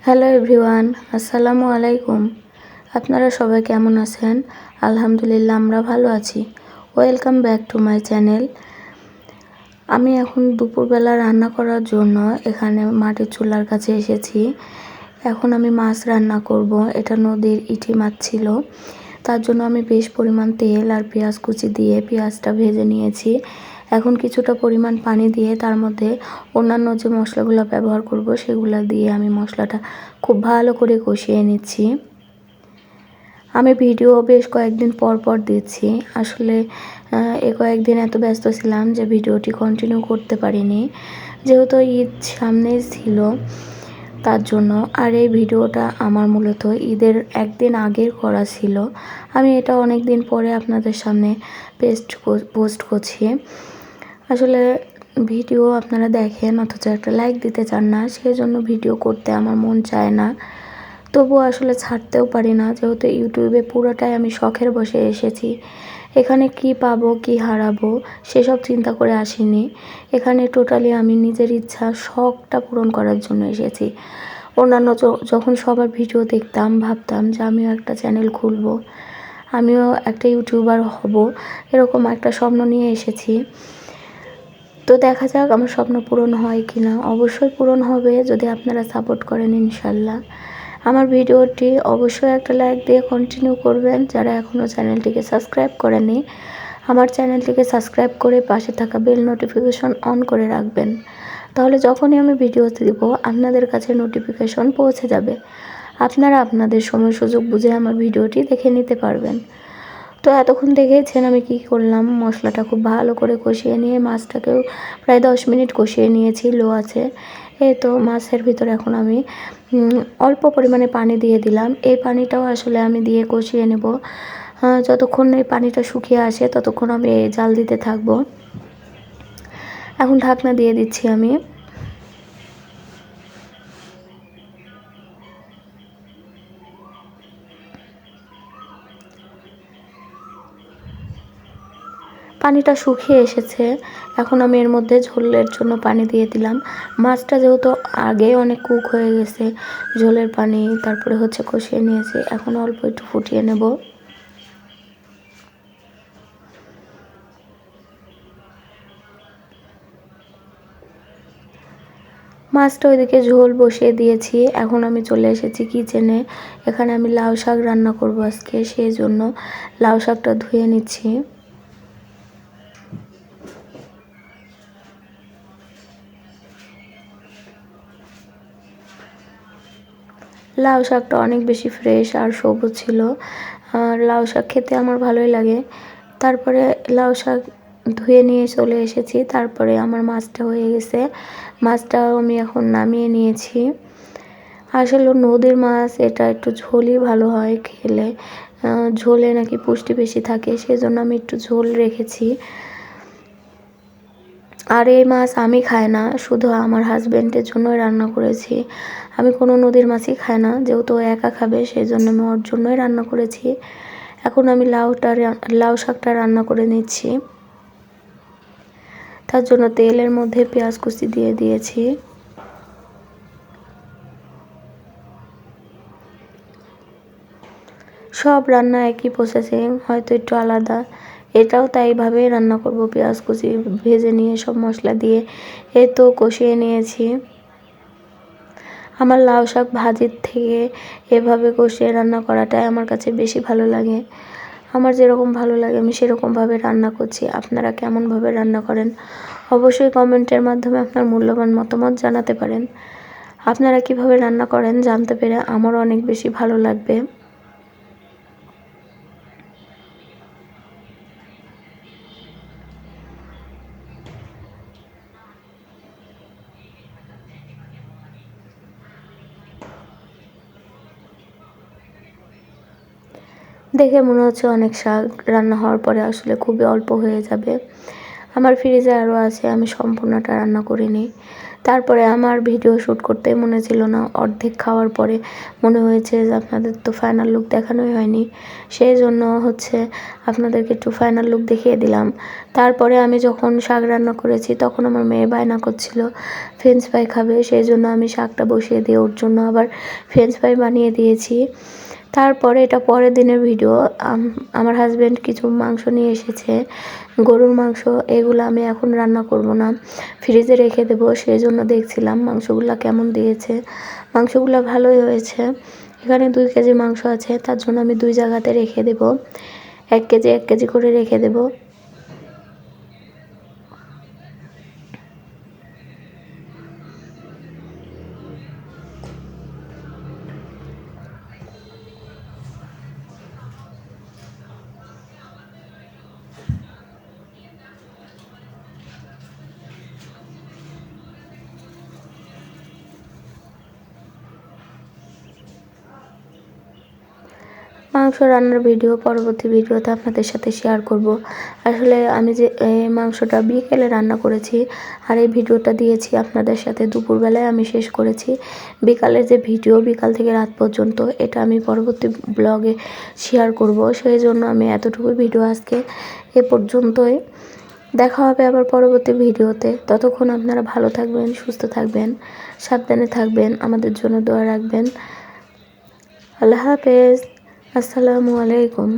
Hello everyone, আসসালামু আলাইকুম। আপনারা সবাই কেমন আছেন? আলহামদুলিল্লাহ আমরা ভালো আছি। Welcome back to my channel. আমি এখন দুপুরবেলা রান্না করার জন্য এখানে মাটির চুলার কাছে এসেছি। এখন আমি মাছ রান্না করব। এটা নদীর ইটি মাছ ছিল। তার জন্য আমি বেশ পরিমাণ তেল আর পেঁয়াজ কুচি দিয়ে পেঁয়াজটা ভেজে নিয়েছি। এখন কিছুটা পরিমাণ পানি দিয়ে তার মধ্যে অন্যান্য যে মশলাগুলো ব্যবহার করব সেগুলো দিয়ে আমি মশলাটা খুব ভালো করে কষিয়ে নিচ্ছি। আমি ভিডিও বেশ কয়েকদিন পর পর দিচ্ছি। আসলে কয়েকদিন এত ব্যস্ত ছিলাম যে ভিডিওটি কন্টিনিউ করতে পারিনি, যেহেতু ঈদ সামনেই ছিল তার জন্য। আর এই ভিডিওটা আমার মূলত ঈদের একদিন আগের করা ছিল। আমি এটা অনেক দিন পরে আপনাদের সামনে পোস্ট করছি। আসলে ভিডিও আপনারা দেখেন অথচ একটা লাইক দিতে চান না, সেই জন্য ভিডিও করতে আমার মন চায় না। তবুও আসলে ছাড়তেও পারি না, যেহেতু ইউটিউবে পুরোটাই আমি শখের বসে এসেছি। এখানে কি পাবো কি হারাবো সেসব চিন্তা করে আসিনি। এখানে টোটালি আমি নিজের ইচ্ছা শখটা পূরণ করার জন্য এসেছি। অন্যান্য যখন সবার ভিডিও দেখতাম ভাবতাম যে আমিও একটা চ্যানেল খুলবো, আমিও একটা ইউটিউবার হব, এরকম একটা স্বপ্ন নিয়ে এসেছি। তো দেখা যাক আমার স্বপ্ন পূরণ হয় কি না। অবশ্যই পূরণ হবে যদি আপনারা সাপোর্ট করেন ইনশাল্লাহ। আমার ভিডিওটি অবশ্যই একটা লাইক দিয়ে কন্টিনিউ করবেন। যারা এখনও চ্যানেলটিকে সাবস্ক্রাইব করেনি, আমার চ্যানেলটিকে সাবস্ক্রাইব করে পাশে থাকা বেল নোটিফিকেশন অন করে রাখবেন। তাহলে যখনই আমি ভিডিও দিব আপনাদের কাছে নোটিফিকেশন পৌঁছে যাবে। আপনারা আপনাদের সময় সুযোগ বুঝে আমার ভিডিওটি দেখে নিতে পারবেন। তো এতক্ষণ দেখেছেন আমি কি করলাম। মশলাটা খুব ভালো করে কষিয়ে নিয়ে মাছটাকেও প্রায় 10 মিনিট কষিয়ে নিয়েছি লো আছে। এই তো মাছের ভিতরে এখন আমি অল্প পরিমাণে পানি দিয়ে দিলাম। এই পানিটাও আসলে আমি দিয়ে কষিয়ে নেব। যতক্ষণ এই পানিটা শুকিয়ে আসে ততক্ষণ আমি জাল দিতে থাকবো। এখন ঢাকনা দিয়ে দিচ্ছি আমি। পানিটা শুকিয়ে এসেছে। এখন আমি এর মধ্যে ঝোলের জন্য পানি দিয়ে দিলাম। মাছটা যেহেতু আগে অনেক কুক হয়ে গেছে, ঝোলের পানি তারপরে কষিয়ে নিয়েছি। এখন অল্প একটু ফুটিয়ে নেব। মাছটা ওইদিকে ঝোল বসিয়ে দিয়েছি। এখন আমি চলে এসেছি কিচেনে। এখানে আমি লাউ শাক রান্না করব আজকে, সেই জন্য লাউ শাকটা ধুয়ে নিচ্ছি। লাউ শাকটা অনেক বেশি ফ্রেশ আর সবুজ ছিল। আর লাউ শাক খেতে আমার ভালোই লাগে। তারপরে লাউ শাক ধুয়ে নিয়ে চলে এসেছি। তারপরে আমার মাছটা হয়ে গেছে। মাছটাও আমি এখন নামিয়ে নিয়েছি। আসলে নদীর মাছ এটা একটু ঝোলই ভালো হয় খেলে। ঝোলে নাকি পুষ্টি বেশি থাকে, সেজন্য আমি একটু ঝোল রেখেছি। আর এই মাছ আমি খাই না, শুধু আমার হাজব্যান্ডের জন্যই রান্না করেছি। আমি কোনো নদীর মাছই খাই না, যেহেতু ও একা খাবে সেই জন্য আমি ওর জন্যই রান্না করেছি। এখন আমি লাউ শাকটা রান্না করে নিচ্ছি। তার জন্য তেলের মধ্যে পেঁয়াজ কুচি দিয়ে দিয়েছি। সব রান্না একই প্রসেসিং, হয়তো একটু আলাদা। এটাও তাইভাবেই রান্না করব। পেঁয়াজ কুচি ভেজে নিয়ে সব মশলা দিয়ে এই তো কষিয়ে নিয়েছি। আমার লাউ শাক ভাজির থেকে এভাবে কষিয়ে রান্না করাটাই আমার কাছে বেশি ভালো লাগে। আমার যেরকম ভালো লাগে আমি সেরকমভাবে রান্না করছি। আপনারা কেমনভাবে রান্না করেন অবশ্যই কমেন্টের মাধ্যমে আপনার মূল্যবান মতামত জানাতে পারেন। আপনারা কিভাবে রান্না করেন জানতে পেরে আমারও অনেক বেশি ভালো লাগবে। দেখে মনে হচ্ছে অনেক শাক, রান্না হওয়ার পরে আসলে খুবই অল্প হয়ে যাবে। আমার ফ্রিজে আরও আছে, আমি সম্পূর্ণটা রান্না করিনি। তারপরে আমার ভিডিও শ্যুট করতে মনে ছিল না, অর্ধেক খাওয়ার পরে মনে হয়েছে যে আপনাদের তো ফাইনাল লুক দেখানোই হয়নি, সেই জন্য আপনাদেরকে একটু ফাইনাল লুক দেখিয়ে দিলাম। তারপরে আমি যখন শাক রান্না করেছি তখন আমার মেয়ে বায়না করছিল ফ্রেঞ্চ ফ্রাই খাবে, সেই জন্য আমি শাকটা বসিয়ে দিয়ে ওর জন্য আবার ফ্রেঞ্চ ফ্রাই বানিয়ে দিয়েছি। তারপরে এটা পরের দিনের ভিডিও। আমার হাজব্যান্ড কিছু মাংস নিয়ে এসেছে, গরুর মাংস। এগুলো আমি এখন রান্না করব না, ফ্রিজে রেখে দেবো, সেই জন্য দেখছিলাম মাংসগুলো কেমন দিয়েছে। মাংসগুলো ভালোই হয়েছে। এখানে 2 কেজি মাংস আছে, তার জন্য আমি 2 জায়গাতে রেখে দেব, 1 কেজি করে রেখে দেব। মাংস রান্নার ভিডিও পরবর্তী ভিডিওতে আপনাদের সাথে শেয়ার করব। আসলে আমি যে মাংসটা বিকেলে রান্না করেছি আর এই ভিডিওটা দিয়েছি আপনাদের সাথে দুপুরবেলায় আমি শেষ করেছি। বিকালের যে ভিডিও, বিকাল থেকে রাত পর্যন্ত, এটা আমি পরবর্তী ব্লগে শেয়ার করব, সেই জন্য আমি এতটুকু ভিডিও আজকে এ পর্যন্তই। দেখা হবে আবার পরবর্তী ভিডিওতে। ততক্ষণ আপনারা ভালো থাকবেন, সুস্থ থাকবেন, সাবধানে থাকবেন, আমাদের জন্য দোয়া রাখবেন। আল্লাহ হাফেজ। আসসালামু আলাইকুম।